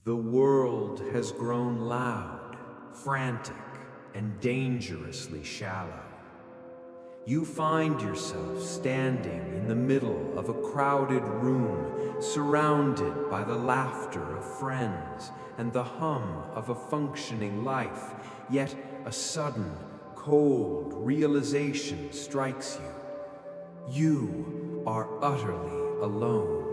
The world has grown loud, frantic, and dangerously shallow. You find yourself standing in the middle of a crowded room, surrounded by the laughter of friends and the hum of a functioning life, yet a sudden, cold realization strikes you. You are utterly alone.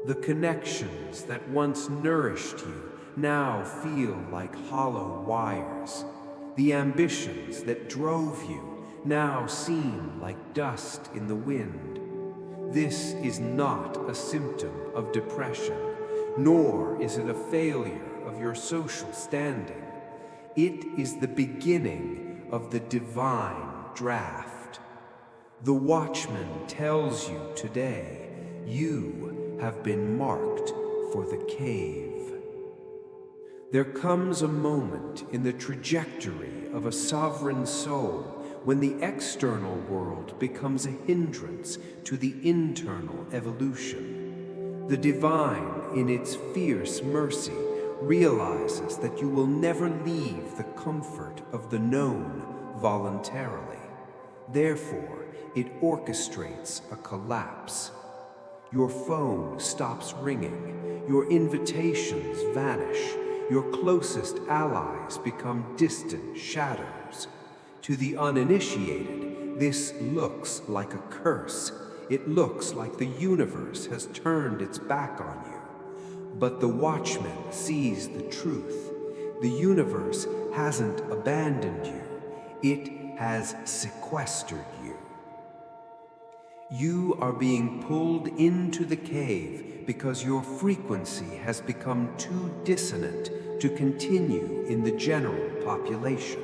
The connections that once nourished you now feel like hollow wires. The ambitions that drove you now seem like dust in the wind. This is not a symptom of depression, nor is it a failure of your social standing. It is the beginning of the divine draft. The Watchman tells you today, you have been marked for the cave. There comes a moment in the trajectory of a sovereign soul when the external world becomes a hindrance to the internal evolution. The divine, in its fierce mercy, realizes that you will never leave the comfort of the known voluntarily. Therefore, it orchestrates a collapse. Your phone stops ringing, your invitations vanish, your closest allies become distant shadows. To the uninitiated, this looks like a curse. It looks like the universe has turned its back on you. But the Watchman sees the truth. The universe hasn't abandoned you. It has sequestered you. You are being pulled into the cave because your frequency has become too dissonant to continue in the general population.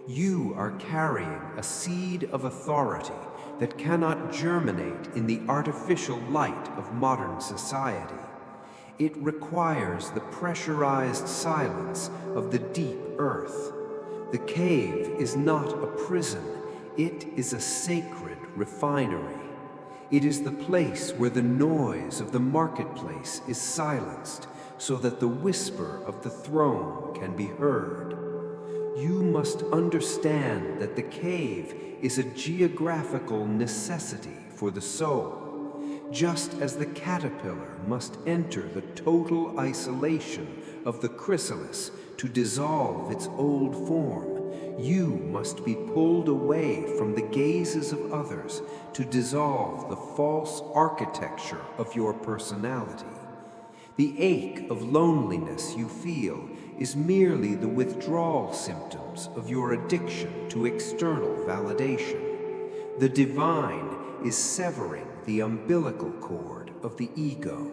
You are carrying a seed of authority that cannot germinate in the artificial light of modern society. It requires the pressurized silence of the deep earth. The cave is not a prison, it is a sacred refinery. It is the place where the noise of the marketplace is silenced so that the whisper of the throne can be heard. You must understand that the cave is a geographical necessity for the soul, just as the caterpillar must enter the total isolation of the chrysalis to dissolve its old form. You must be pulled away from the gazes of others to dissolve the false architecture of your personality. The ache of loneliness you feel is merely the withdrawal symptoms of your addiction to external validation. The divine is severing the umbilical cord of the ego.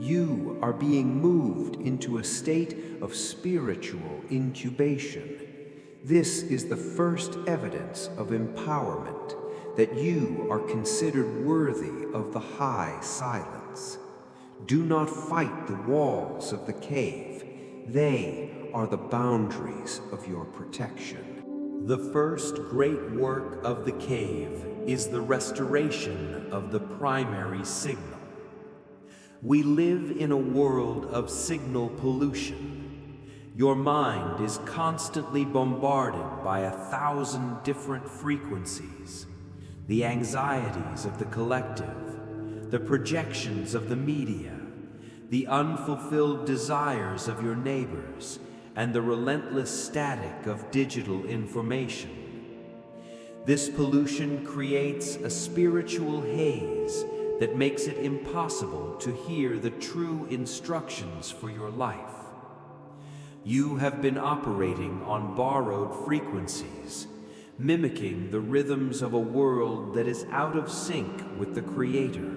You are being moved into a state of spiritual incubation. This is the first evidence of empowerment, that you are considered worthy of the high silence. Do not fight the walls of the cave. They are the boundaries of your protection. The first great work of the cave is the restoration of the primary signal. We live in a world of signal pollution. Your mind is constantly bombarded by 1,000 different frequencies. The anxieties of the collective, the projections of the media, the unfulfilled desires of your neighbors, and the relentless static of digital information. This pollution creates a spiritual haze that makes it impossible to hear the true instructions for your life. You have been operating on borrowed frequencies, mimicking the rhythms of a world that is out of sync with the Creator.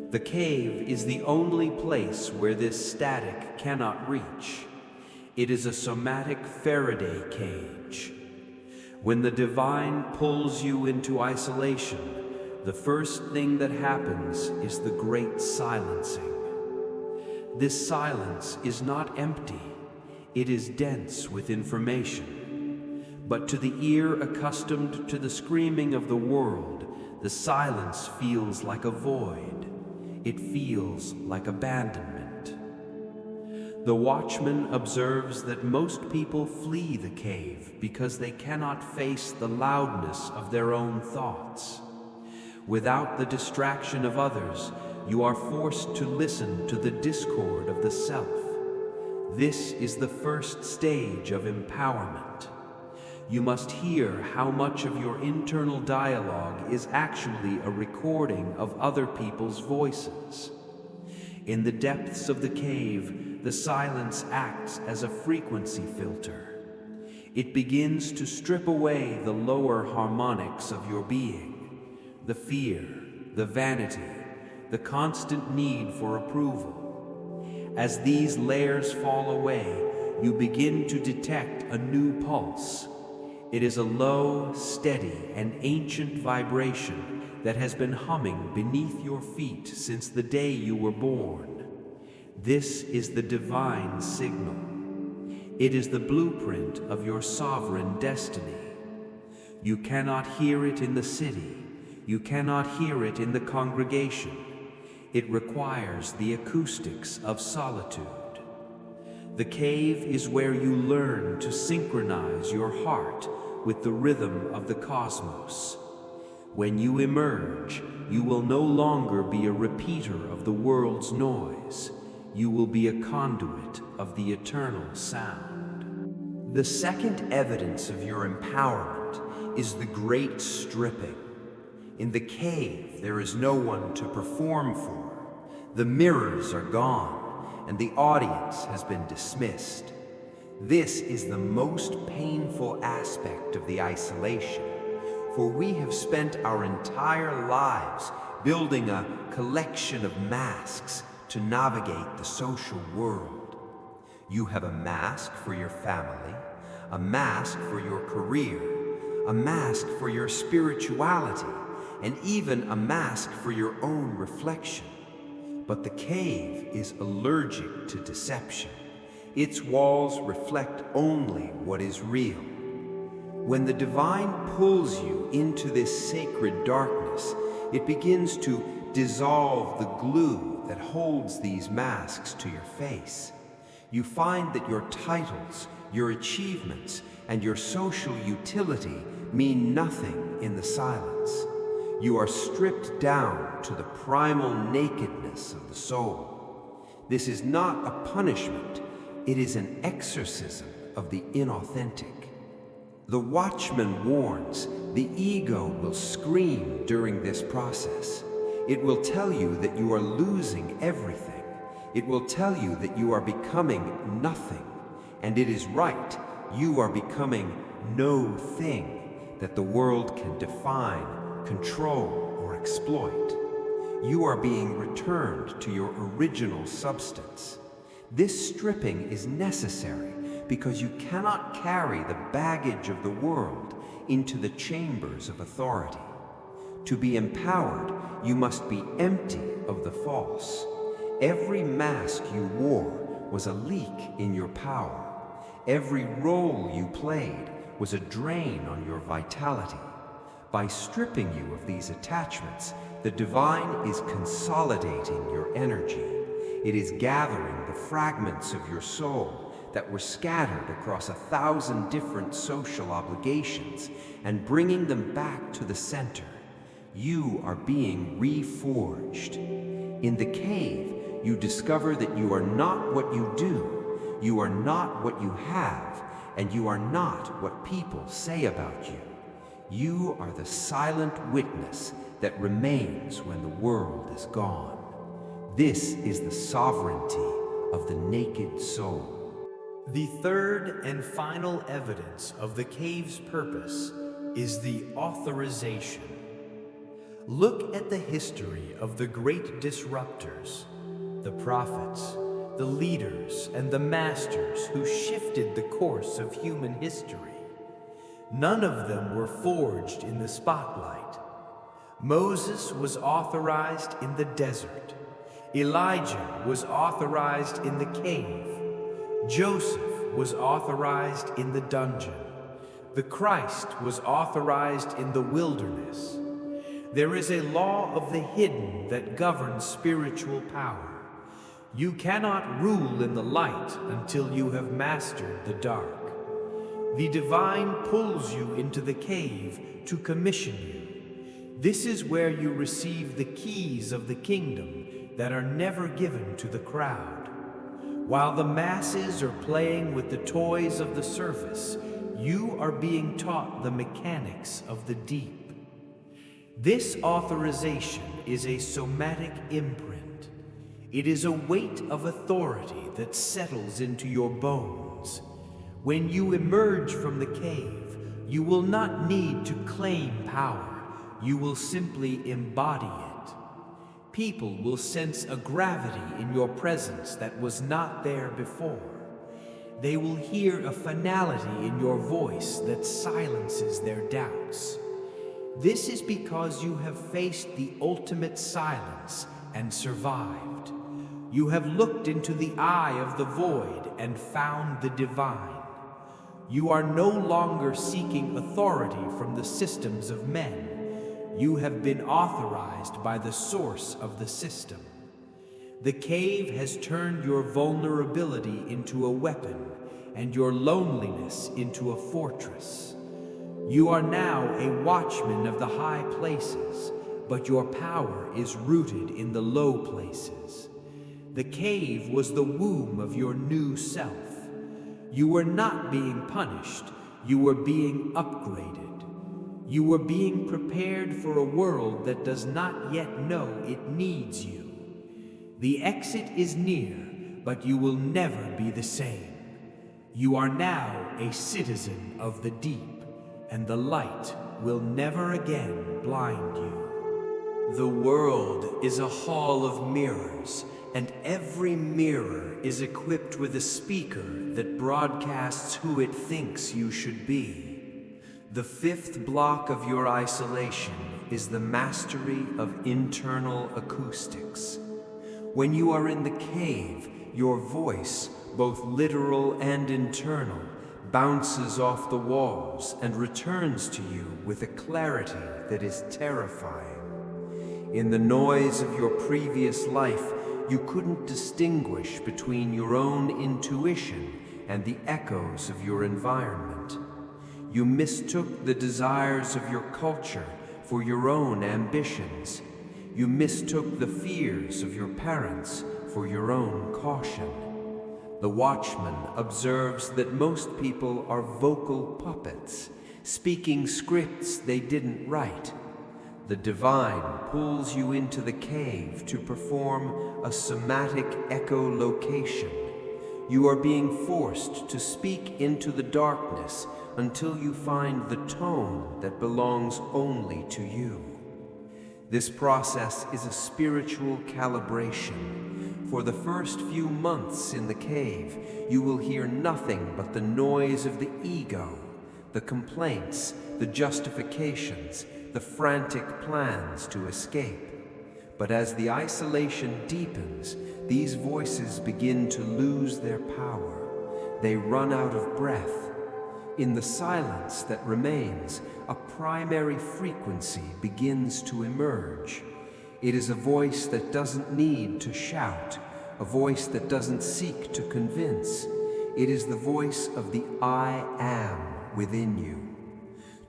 The cave is the only place where this static cannot reach. It is a somatic Faraday cage. When the divine pulls you into isolation, the first thing that happens is the great silencing. This silence is not empty. It is dense with information. But to the ear accustomed to the screaming of the world, the silence feels like a void. It feels like abandonment. The Watchman observes that most people flee the cave because they cannot face the loudness of their own thoughts. Without the distraction of others, you are forced to listen to the discord of the self. This is the first stage of empowerment. You must hear how much of your internal dialogue is actually a recording of other people's voices. In the depths of the cave, the silence acts as a frequency filter. It begins to strip away the lower harmonics of your being, the fear, the vanity, the constant need for approval. As these layers fall away, you begin to detect a new pulse. It is a low, steady, and ancient vibration that has been humming beneath your feet since the day you were born. This is the divine signal. It is the blueprint of your sovereign destiny. You cannot hear it in the city. You cannot hear it in the congregation. It requires the acoustics of solitude. The cave is where you learn to synchronize your heart with the rhythm of the cosmos. When you emerge, you will no longer be a repeater of the world's noise. You will be a conduit of the eternal sound. The second evidence of your empowerment is the great stripping. In the cave, there is no one to perform for. The mirrors are gone, and the audience has been dismissed. This is the most painful aspect of the isolation, for we have spent our entire lives building a collection of masks to navigate the social world. You have a mask for your family, a mask for your career, a mask for your spirituality, and even a mask for your own reflection. But the cave is allergic to deception. Its walls reflect only what is real. When the divine pulls you into this sacred darkness, it begins to dissolve the glue that holds these masks to your face. You find that your titles, your achievements, and your social utility mean nothing in the silence. You are stripped down to the primal nakedness of the soul. This is not a punishment, it is an exorcism of the inauthentic. The Watchman warns, the ego will scream during this process. It will tell you that you are losing everything. It will tell you that you are becoming nothing. And it is right, you are becoming no thing that the world can define, control, or exploit. You are being returned to your original substance. This stripping is necessary because you cannot carry the baggage of the world into the chambers of authority. To be empowered, you must be empty of the false. Every mask you wore was a leak in your power. Every role you played was a drain on your vitality. By stripping you of these attachments, the divine is consolidating your energy. It is gathering the fragments of your soul that were scattered across 1,000 different social obligations and bringing them back to the center. You are being reforged. In the cave, you discover that you are not what you do, you are not what you have, and you are not what people say about you. You are the silent witness that remains when the world is gone. This is the sovereignty of the naked soul. The third and final evidence of the cave's purpose is the authorization. Look at the history of the great disruptors, the prophets, the leaders, and the masters who shifted the course of human history. None of them were forged in the spotlight. Moses was authorized in the desert. Elijah was authorized in the cave. Joseph was authorized in the dungeon. The Christ was authorized in the wilderness. There is a law of the hidden that governs spiritual power. You cannot rule in the light until you have mastered the dark. The divine pulls you into the cave to commission you. This is where you receive the keys of the kingdom that are never given to the crowd. While the masses are playing with the toys of the surface, you are being taught the mechanics of the deep. This authorization is a somatic imprint. It is a weight of authority that settles into your bones. When you emerge from the cave, you will not need to claim power. You will simply embody it. People will sense a gravity in your presence that was not there before. They will hear a finality in your voice that silences their doubts. This is because you have faced the ultimate silence and survived. You have looked into the eye of the void and found the divine. You are no longer seeking authority from the systems of men. You have been authorized by the source of the system. The cave has turned your vulnerability into a weapon and your loneliness into a fortress. You are now a watchman of the high places, but your power is rooted in the low places. The cave was the womb of your new self. You were not being punished, you were being upgraded. You were being prepared for a world that does not yet know it needs you. The exit is near, but you will never be the same. You are now a citizen of the deep, and the light will never again blind you. The world is a hall of mirrors, and every mirror is equipped with a speaker that broadcasts who it thinks you should be. The fifth block of your isolation is the mastery of internal acoustics. When you are in the cave, your voice, both literal and internal, bounces off the walls and returns to you with a clarity that is terrifying. In the noise of your previous life, you couldn't distinguish between your own intuition and the echoes of your environment. You mistook the desires of your culture for your own ambitions. You mistook the fears of your parents for your own caution. The Watchman observes that most people are vocal puppets, speaking scripts they didn't write. The divine pulls you into the cave to perform a somatic echolocation. You are being forced to speak into the darkness until you find the tone that belongs only to you. This process is a spiritual calibration. For the first few months in the cave, you will hear nothing but the noise of the ego, the complaints, the justifications, the frantic plans to escape. But as the isolation deepens, these voices begin to lose their power. They run out of breath. In the silence that remains, a primary frequency begins to emerge. It is a voice that doesn't need to shout, a voice that doesn't seek to convince. It is the voice of the I am within you.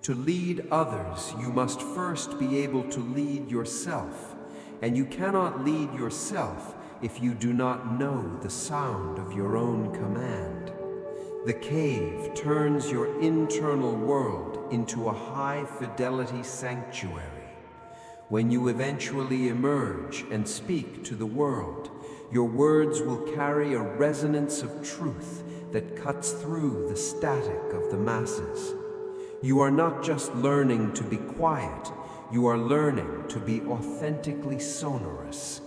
To lead others, you must first be able to lead yourself, and you cannot lead yourself if you do not know the sound of your own command. The cave turns your internal world into a high-fidelity sanctuary. When you eventually emerge and speak to the world, your words will carry a resonance of truth that cuts through the static of the masses. You are not just learning to be quiet, you are learning to be authentically sonorous.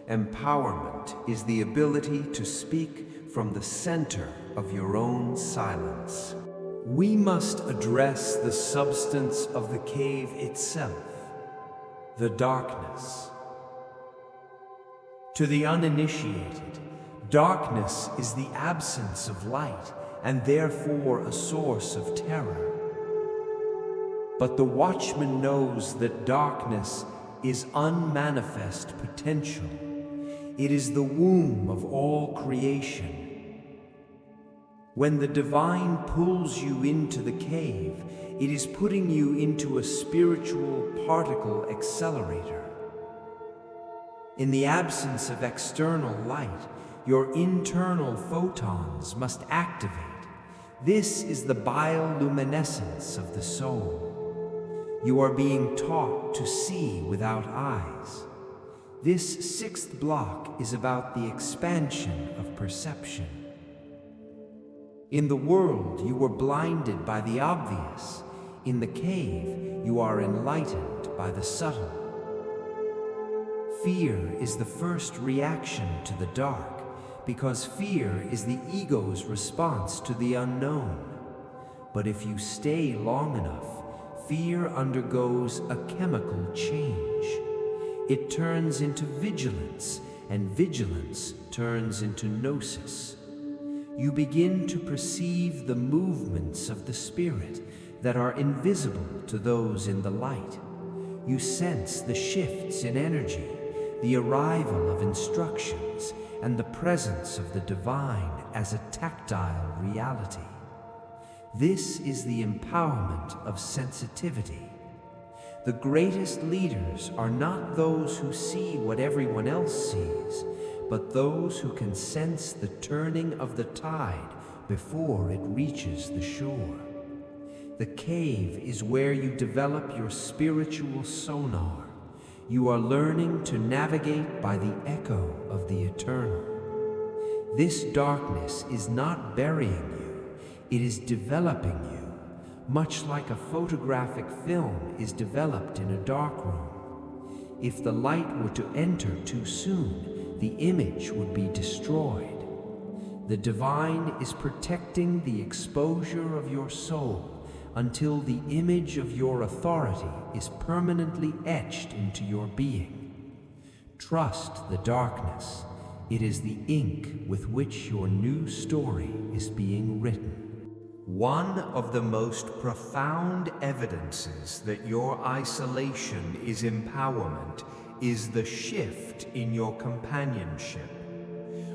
Empowerment is the ability to speak from the center of your own silence. We must address the substance of the cave itself, the darkness. To the uninitiated, darkness is the absence of light and therefore a source of terror. But the Watchman knows that darkness is unmanifest potential. It is the womb of all creation. When the divine pulls you into the cave, it is putting you into a spiritual particle accelerator. In the absence of external light, your internal photons must activate. This is the bioluminescence of the soul. You are being taught to see without eyes. This sixth block is about the expansion of perception. In the world, you were blinded by the obvious. In the cave, you are enlightened by the subtle. Fear is the first reaction to the dark, because fear is the ego's response to the unknown. But if you stay long enough, fear undergoes a chemical change. It turns into vigilance, and vigilance turns into gnosis. You begin to perceive the movements of the spirit that are invisible to those in the light. You sense the shifts in energy, the arrival of instructions, and the presence of the divine as a tactile reality. This is the empowerment of sensitivity. The greatest leaders are not those who see what everyone else sees, but those who can sense the turning of the tide before it reaches the shore. The cave is where you develop your spiritual sonar. You are learning to navigate by the echo of the eternal. This darkness is not burying you, it is developing you, much like a photographic film is developed in a dark room. If the light were to enter too soon, the image would be destroyed. The divine is protecting the exposure of your soul until the image of your authority is permanently etched into your being. Trust the darkness. It is the ink with which your new story is being written. One of the most profound evidences that your isolation is empowerment is the shift in your companionship.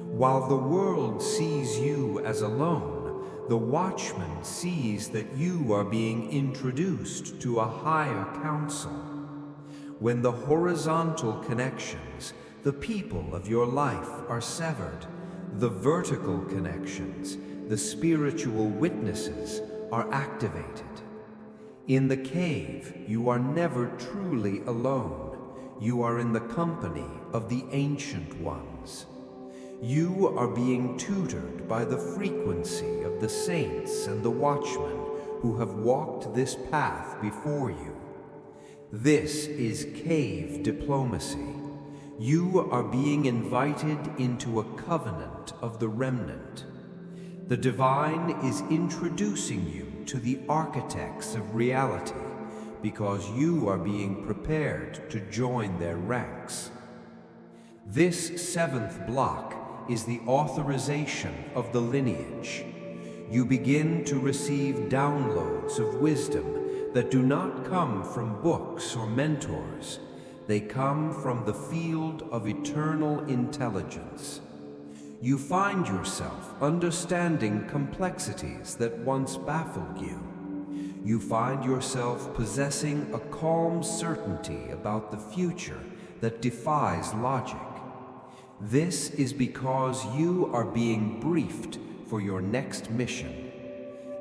While the world sees you as alone, the Watchman sees that you are being introduced to a higher council. When the horizontal connections, the people of your life, are severed, the vertical connections, the spiritual witnesses, are activated. In the cave, you are never truly alone. You are in the company of the ancient ones. You are being tutored by the frequency of the saints and the watchmen who have walked this path before you. This is cave diplomacy. You are being invited into a covenant of the remnant. The divine is introducing you to the architects of reality because you are being prepared to join their ranks. This seventh block is the authorization of the lineage. You begin to receive downloads of wisdom that do not come from books or mentors. They come from the field of eternal intelligence. You find yourself understanding complexities that once baffled you. You find yourself possessing a calm certainty about the future that defies logic. This is because you are being briefed for your next mission.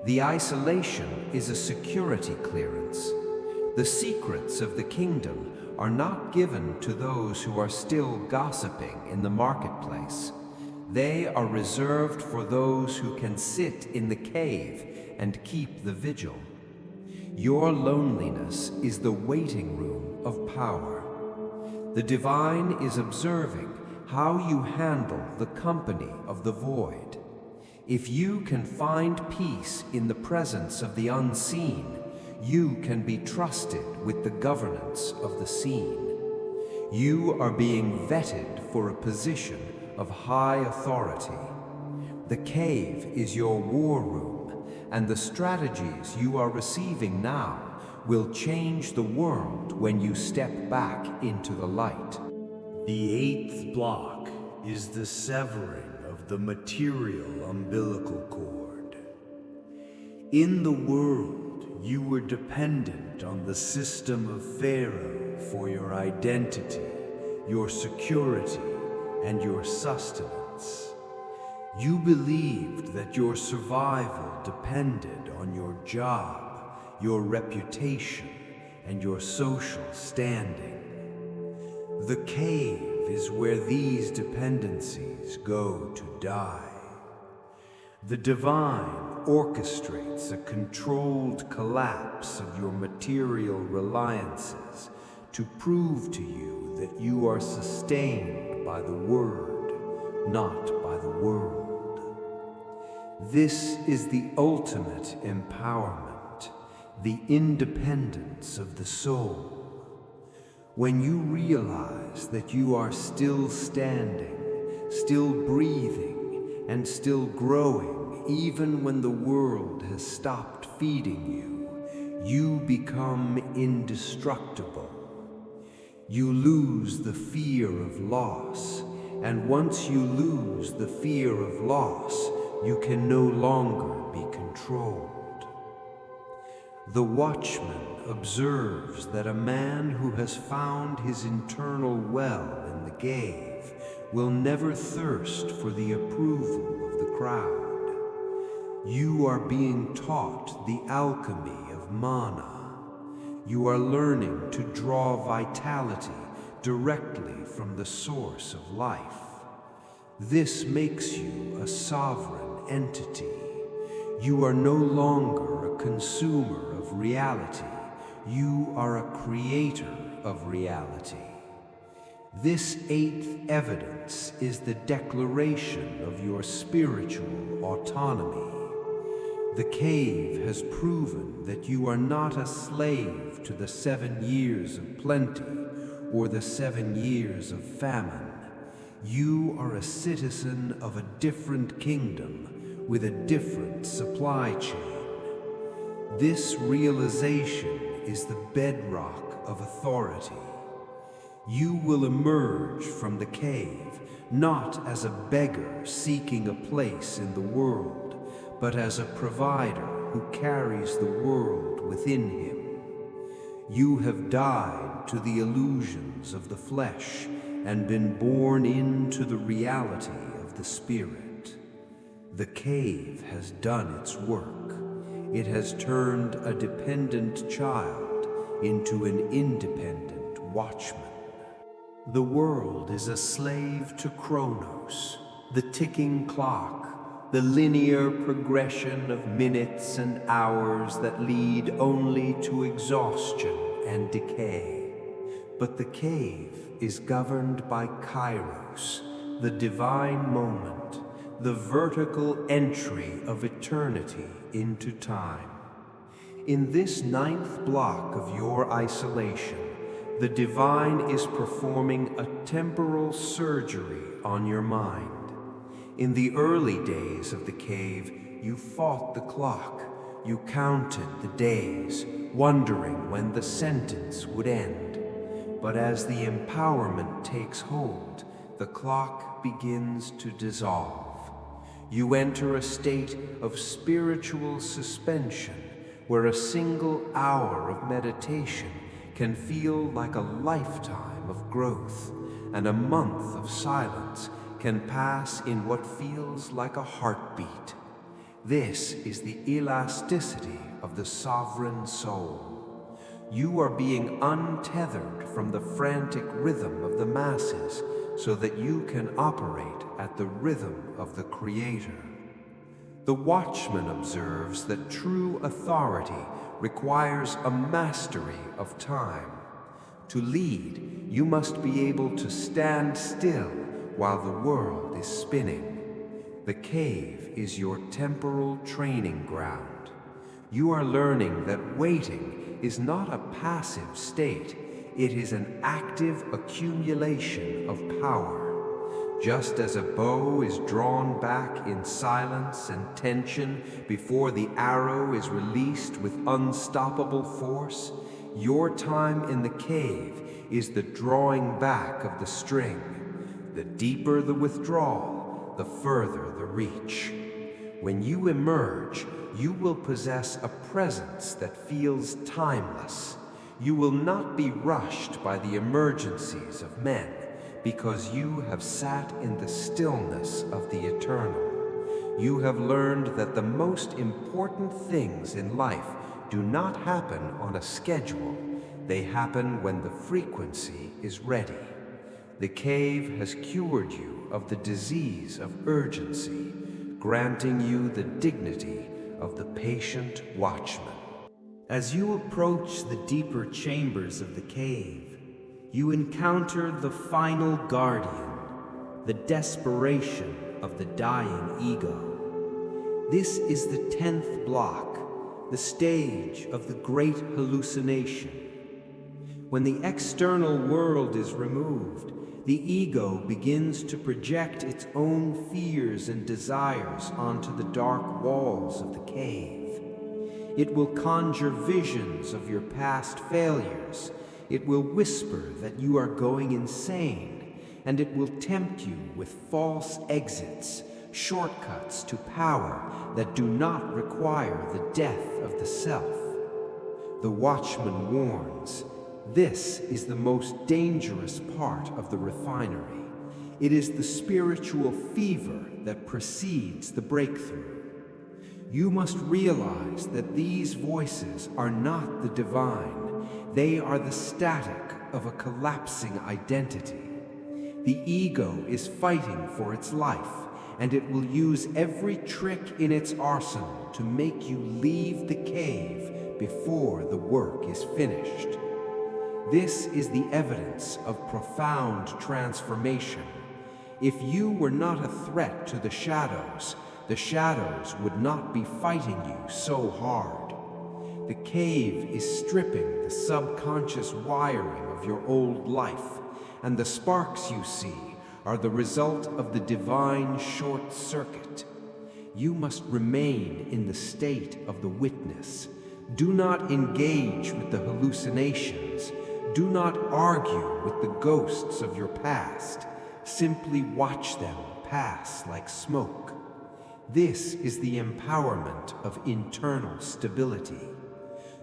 The isolation is a security clearance. The secrets of the kingdom are not given to those who are still gossiping in the marketplace. They are reserved for those who can sit in the cave and keep the vigil. Your loneliness is the waiting room of power. The divine is observing how you handle the company of the void. If you can find peace in the presence of the unseen, you can be trusted with the governance of the seen. You are being vetted for a position of high authority. The cave is your war room, and the strategies you are receiving now will change the world when you step back into the light. The eighth block is the severing of the material umbilical cord. In the world, you were dependent on the system of Pharaoh for your identity, your security, and your sustenance. You believed that your survival depended on your job, your reputation, and your social standing. The cave is where these dependencies go to die. The divine orchestrates a controlled collapse of your material reliances to prove to you that you are sustained by the Word, not by the world. This is the ultimate empowerment, the independence of the soul. When you realize that you are still standing, still breathing, and still growing, even when the world has stopped feeding you, you become indestructible. You lose the fear of loss, and once you lose the fear of loss, you can no longer be controlled. The Watchman observes that a man who has found his internal well in the cave will never thirst for the approval of the crowd. You are being taught the alchemy of mana. You are learning to draw vitality directly from the source of life. This makes you a sovereign entity. You are no longer a consumer of reality. You are a creator of reality. This eighth evidence is the declaration of your spiritual autonomy. The cave has proven that you are not a slave to the 7 years of plenty or the 7 years of famine. You are a citizen of a different kingdom with a different supply chain. This realization is the bedrock of authority. You will emerge from the cave not as a beggar seeking a place in the world, but as a provider who carries the world within him. You have died to the illusions of the flesh and been born into the reality of the spirit. The cave has done its work. It has turned a dependent child into an independent watchman. The world is a slave to Chronos, the ticking clock, the linear progression of minutes and hours that lead only to exhaustion and decay. But the cave is governed by Kairos, the divine moment, the vertical entry of eternity into time. In this 9th block of your isolation, the divine is performing a temporal surgery on your mind. In the early days of the cave, you fought the clock. You counted the days, wondering when the sentence would end. But as the empowerment takes hold, the clock begins to dissolve. You enter a state of spiritual suspension, where a single hour of meditation can feel like a lifetime of growth, and a month of silence can pass in what feels like a heartbeat. This is the elasticity of the sovereign soul. You are being untethered from the frantic rhythm of the masses so that you can operate at the rhythm of the Creator. The Watchman observes that true authority requires a mastery of time. To lead, you must be able to stand still while the world is spinning. The cave is your temporal training ground. You are learning that waiting is not a passive state, it is an active accumulation of power. Just as a bow is drawn back in silence and tension before the arrow is released with unstoppable force, your time in the cave is the drawing back of the string. The deeper the withdrawal, the further the reach. When you emerge, you will possess a presence that feels timeless. You will not be rushed by the emergencies of men, because you have sat in the stillness of the eternal. You have learned that the most important things in life do not happen on a schedule. They happen when the frequency is ready. The cave has cured you of the disease of urgency, granting you the dignity of the patient watchman. As you approach the deeper chambers of the cave, you encounter the final guardian, the desperation of the dying ego. This is the 10th block, the stage of the great hallucination. When the external world is removed, the ego begins to project its own fears and desires onto the dark walls of the cave. It will conjure visions of your past failures. It will whisper that you are going insane, and it will tempt you with false exits, shortcuts to power that do not require the death of the self. The Watchman warns, this is the most dangerous part of the refinery. It is the spiritual fever that precedes the breakthrough. You must realize that these voices are not the divine. They are the static of a collapsing identity. The ego is fighting for its life, and it will use every trick in its arsenal to make you leave the cave before the work is finished. This is the evidence of profound transformation. If you were not a threat to the shadows would not be fighting you so hard. The cave is stripping the subconscious wiring of your old life, and the sparks you see are the result of the divine short circuit. You must remain in the state of the witness. Do not engage with the hallucinations. Do not argue with the ghosts of your past. Simply watch them pass like smoke. This is the empowerment of internal stability.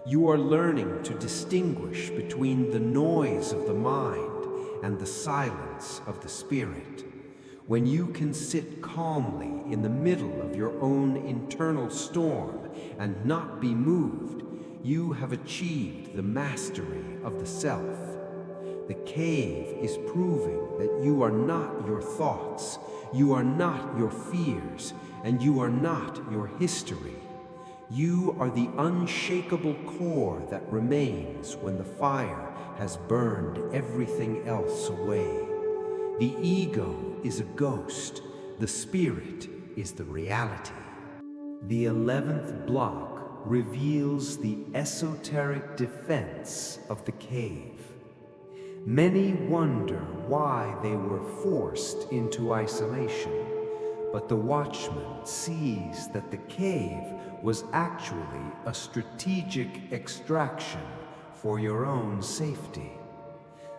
You are learning to distinguish between the noise of the mind and the silence of the spirit. When you can sit calmly in the middle of your own internal storm and not be moved, you have achieved the mastery of the self. The cave is proving that you are not your thoughts, you are not your fears, and you are not your history. You are the unshakable core that remains when the fire has burned everything else away. The ego is a ghost, the spirit is the reality. The 11th block reveals the esoteric defense of the cave. Many wonder why they were forced into isolation, but the Watchman sees that the cave was actually a strategic extraction for your own safety.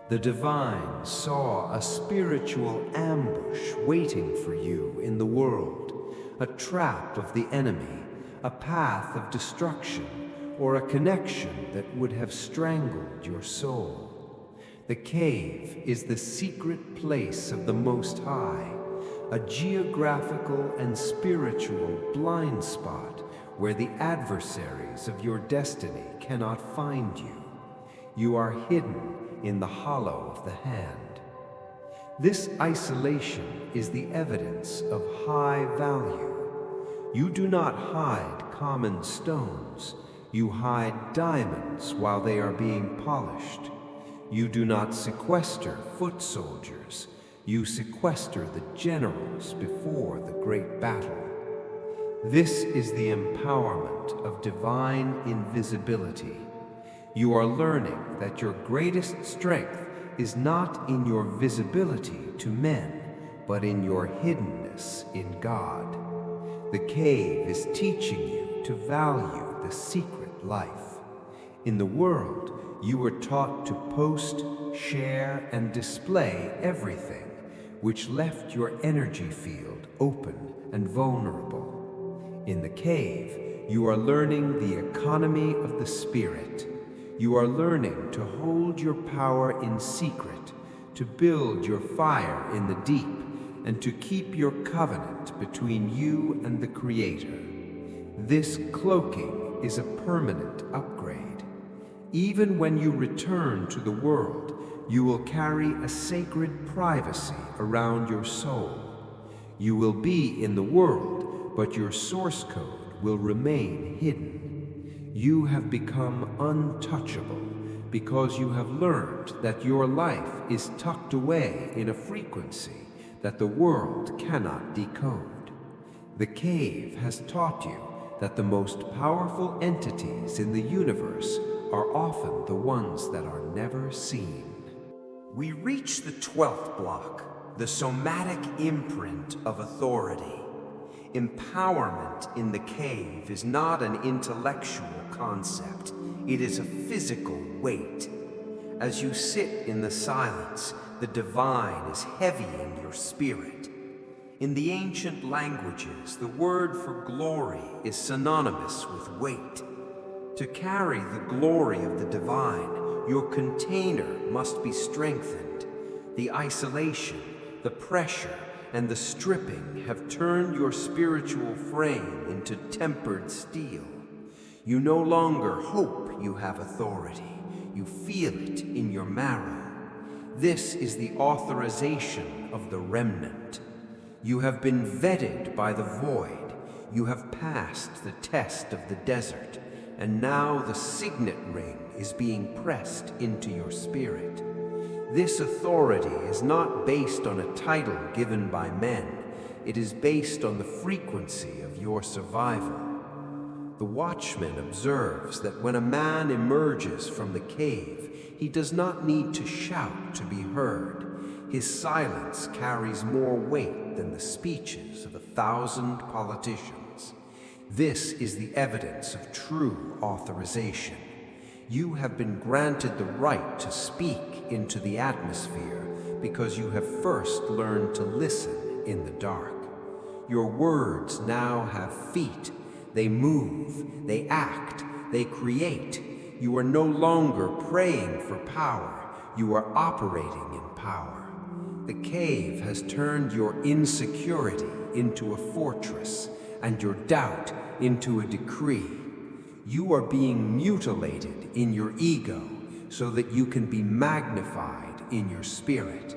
The divine saw a spiritual ambush waiting for you in the world, a trap of the enemy, a path of destruction, or a connection that would have strangled your soul. The cave is the secret place of the Most High, a geographical and spiritual blind spot where the adversaries of your destiny cannot find you. You are hidden in the hollow of the hand. This isolation is the evidence of high value. You do not hide common stones. You hide diamonds while they are being polished. You do not sequester foot soldiers. You sequester the generals before the great battle. This is the empowerment of divine invisibility. You are learning that your greatest strength is not in your visibility to men, but in your hiddenness in God. The cave is teaching you to value the secret life. In the world, you were taught to post, share, and display everything, which left your energy field open and vulnerable. In the cave, you are learning the economy of the spirit. You are learning to hold your power in secret, to build your fire in the deep, and to keep your covenant between you and the Creator. This cloaking is a permanent upgrade. Even when you return to the world, you will carry a sacred privacy around your soul. You will be in the world, but your source code will remain hidden. You have become untouchable because you have learned that your life is tucked away in a frequency that the world cannot decode. The cave has taught you that the most powerful entities in the universe are often the ones that are never seen. We reach the 12th block, the somatic imprint of authority. Empowerment in the cave is not an intellectual concept, it is a physical weight. As you sit in the silence, the divine is heavying your spirit. In the ancient languages, the word for glory is synonymous with weight. To carry the glory of the divine, your container must be strengthened. The isolation, the pressure, and the stripping have turned your spiritual frame into tempered steel. You no longer hope you have authority. You feel it in your marrow. This is the authorization of the remnant. You have been vetted by the void. You have passed the test of the desert. And now the signet ring is being pressed into your spirit. This authority is not based on a title given by men. It is based on the frequency of your survival. The Watchman observes that when a man emerges from the cave, he does not need to shout to be heard. His silence carries more weight than the speeches of 1,000 politicians. This is the evidence of true authorization. You have been granted the right to speak into the atmosphere because you have first learned to listen in the dark. Your words now have feet. They move, they act, they create. You are no longer praying for power. You are operating in power. The cave has turned your insecurity into a fortress and your doubt into a decree. You are being mutilated in your ego so that you can be magnified in your spirit.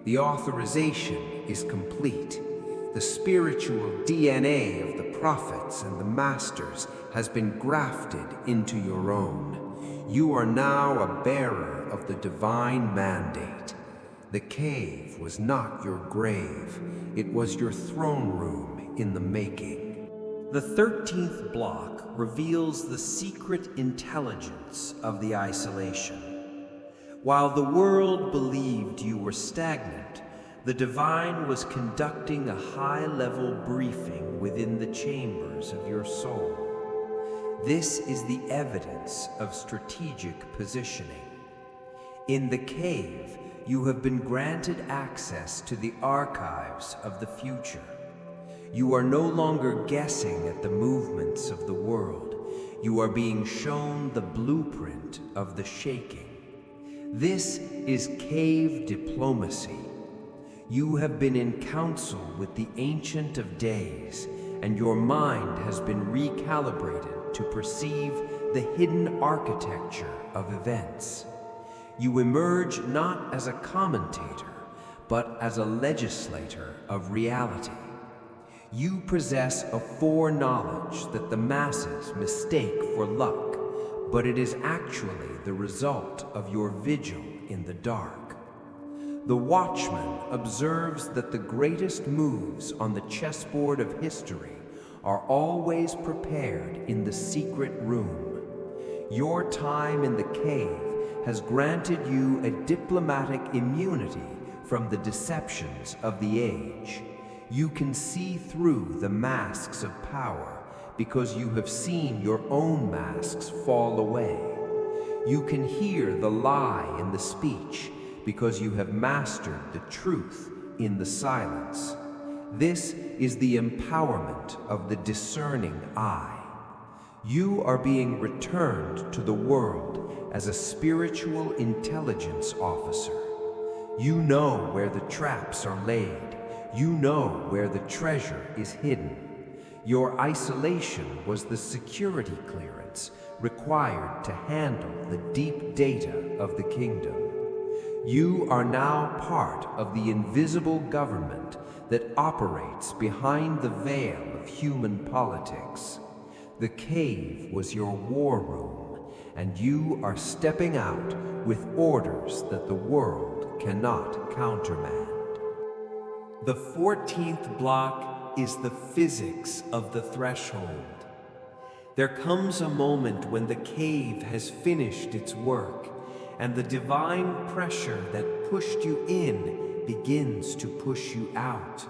The authorization is complete. The spiritual DNA of the prophets and the masters has been grafted into your own. You are now a bearer of the divine mandate. The cave was not your grave. It was your throne room in the making. The 13th block reveals the secret intelligence of the isolation. While the world believed you were stagnant, the divine was conducting a high-level briefing within the chambers of your soul. This is the evidence of strategic positioning. In the cave, you have been granted access to the archives of the future. You are no longer guessing at the movements of the world. You are being shown the blueprint of the shaking. This is cave diplomacy. You have been in council with the Ancient of Days, and your mind has been recalibrated to perceive the hidden architecture of events. You emerge not as a commentator, but as a legislator of reality. You possess a foreknowledge that the masses mistake for luck, but it is actually the result of your vigil in the dark. The Watchman observes that the greatest moves on the chessboard of history are always prepared in the secret room. Your time in the cave has granted you a diplomatic immunity from the deceptions of the age. You can see through the masks of power because you have seen your own masks fall away. You can hear the lie in the speech because you have mastered the truth in the silence. This is the empowerment of the discerning eye. You are being returned to the world as a spiritual intelligence officer. You know where the traps are laid. You know where the treasure is hidden. Your isolation was the security clearance required to handle the deep data of the kingdom. You are now part of the invisible government that operates behind the veil of human politics. The cave was your war room, and you are stepping out with orders that the world cannot countermand. The 14th block is the physics of the threshold. There comes a moment when the cave has finished its work, and the divine pressure that pushed you in begins to push you out.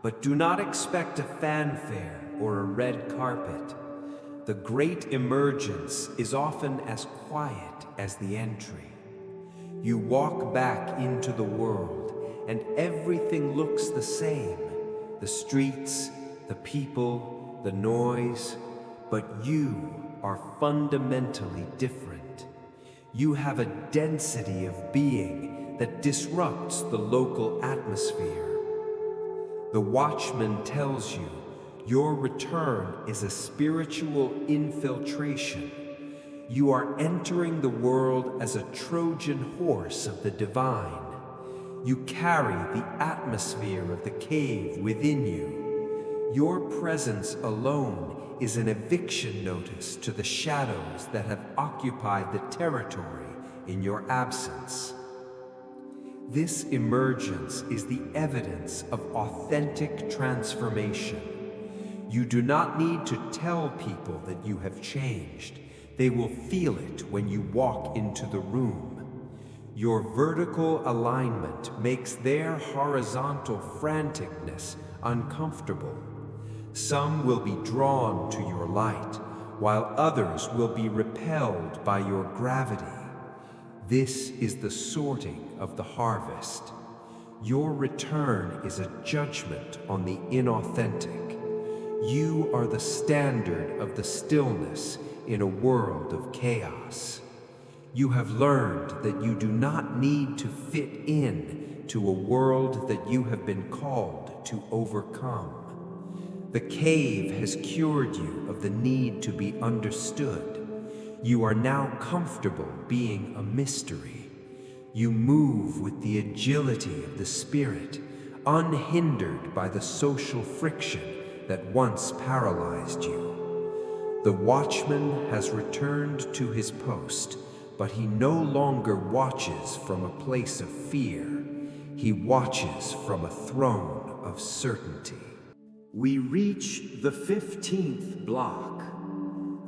But do not expect a fanfare or a red carpet. The great emergence is often as quiet as the entry. You walk back into the world, and everything looks the same. The streets, the people, the noise, but you are fundamentally different. You have a density of being that disrupts the local atmosphere. The Watchman tells you your return is a spiritual infiltration. You are entering the world as a Trojan horse of the divine. You carry the atmosphere of the cave within you. Your presence alone is an eviction notice to the shadows that have occupied the territory in your absence. This emergence is the evidence of authentic transformation. You do not need to tell people that you have changed. They will feel it when you walk into the room. Your vertical alignment makes their horizontal franticness uncomfortable. Some will be drawn to your light, while others will be repelled by your gravity. This is the sorting of the harvest. Your return is a judgment on the inauthentic. You are the standard of the stillness in a world of chaos. You have learned that you do not need to fit in to a world that you have been called to overcome. The cave has cured you of the need to be understood. You are now comfortable being a mystery. You move with the agility of the spirit, unhindered by the social friction that once paralyzed you. The Watchman has returned to his post, but he no longer watches from a place of fear. He watches from a throne of certainty. We reach the 15th block,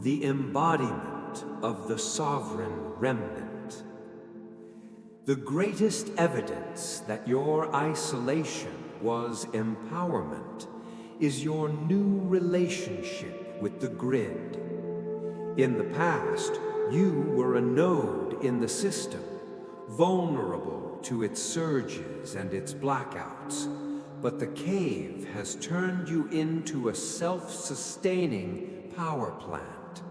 the embodiment of the sovereign remnant. The greatest evidence that your isolation was empowerment is your new relationship with the grid. In the past, you were a node in the system, vulnerable to its surges and its blackouts. But the cave has turned you into a self-sustaining power plant.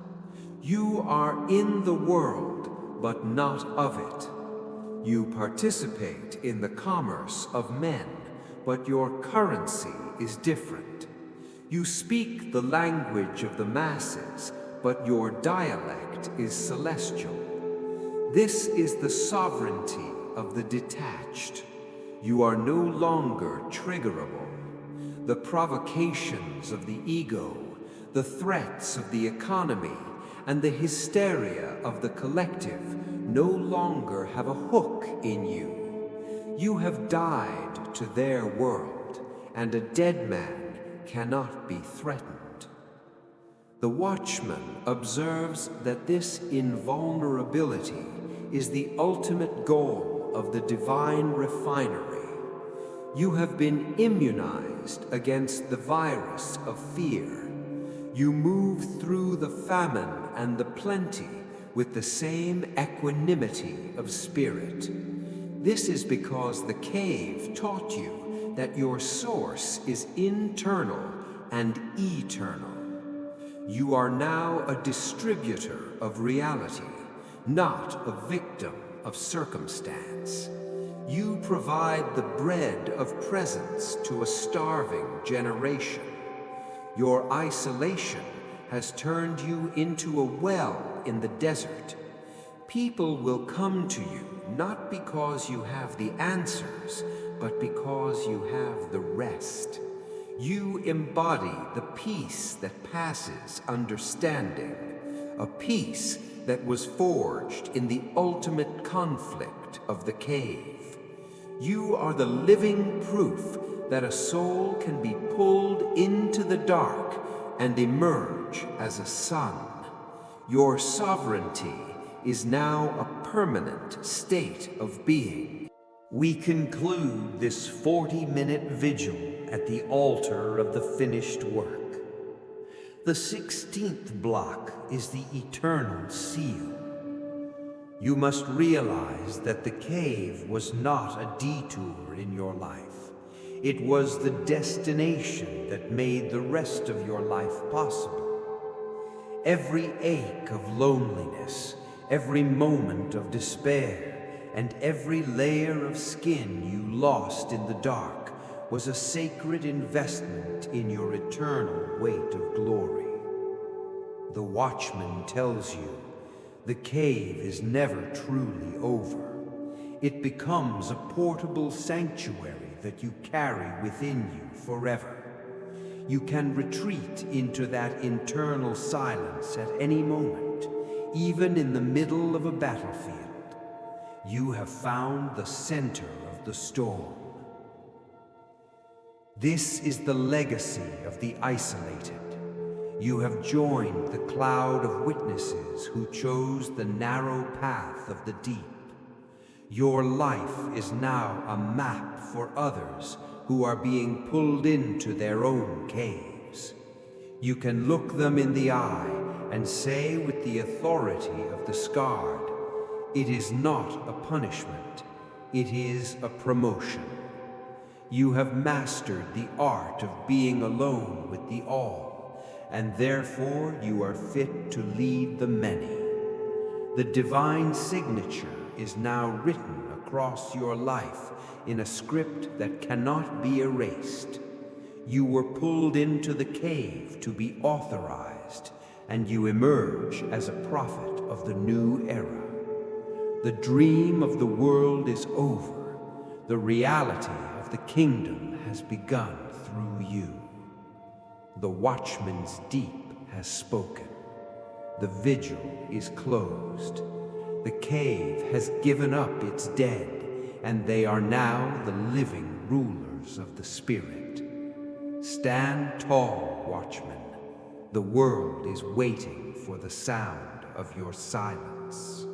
You are in the world, but not of it. You participate in the commerce of men, but your currency is different. You speak the language of the masses, but your dialect is celestial. This is the sovereignty of the detached. You are no longer triggerable. The provocations of the ego, the threats of the economy, and the hysteria of the collective no longer have a hook in you. You have died to their world, and a dead man cannot be threatened. The Watchman observes that this invulnerability is the ultimate goal of the divine refinery. You have been immunized against the virus of fear. You move through the famine and the plenty with the same equanimity of spirit. This is because the cave taught you that your source is internal and eternal. You are now a distributor of reality, not a victim of circumstance. You provide the bread of presence to a starving generation. Your isolation has turned you into a well in the desert. People will come to you not because you have the answers, but because you have the rest. You embody the peace that passes understanding, a peace that was forged in the ultimate conflict of the cave. You are the living proof that a soul can be pulled into the dark and emerge as a sun. Your sovereignty is now a permanent state of being. We conclude this 40-minute vigil at the altar of the finished work. The 16th block is the eternal seal. You must realize that the cave was not a detour in your life. It was the destination that made the rest of your life possible. Every ache of loneliness, every moment of despair, and every layer of skin you lost in the dark was a sacred investment in your eternal weight of glory. The Watchman tells you, the cave is never truly over. It becomes a portable sanctuary that you carry within you forever. You can retreat into that internal silence at any moment, even in the middle of a battlefield. You have found the center of the storm. This is the legacy of the isolated. You have joined the cloud of witnesses who chose the narrow path of the deep. Your life is now a map for others who are being pulled into their own caves. You can look them in the eye and say with the authority of the scarred, it is not a punishment, it is a promotion. You have mastered the art of being alone with the all, and therefore you are fit to lead the many. The divine signature is now written across your life in a script that cannot be erased. You were pulled into the cave to be authorized, and you emerge as a prophet of the new era. The dream of the world is over. The reality of the kingdom has begun through you. The Watchman's deep has spoken. The vigil is closed. The cave has given up its dead, and they are now the living rulers of the spirit. Stand tall, Watchman. The world is waiting for the sound of your silence.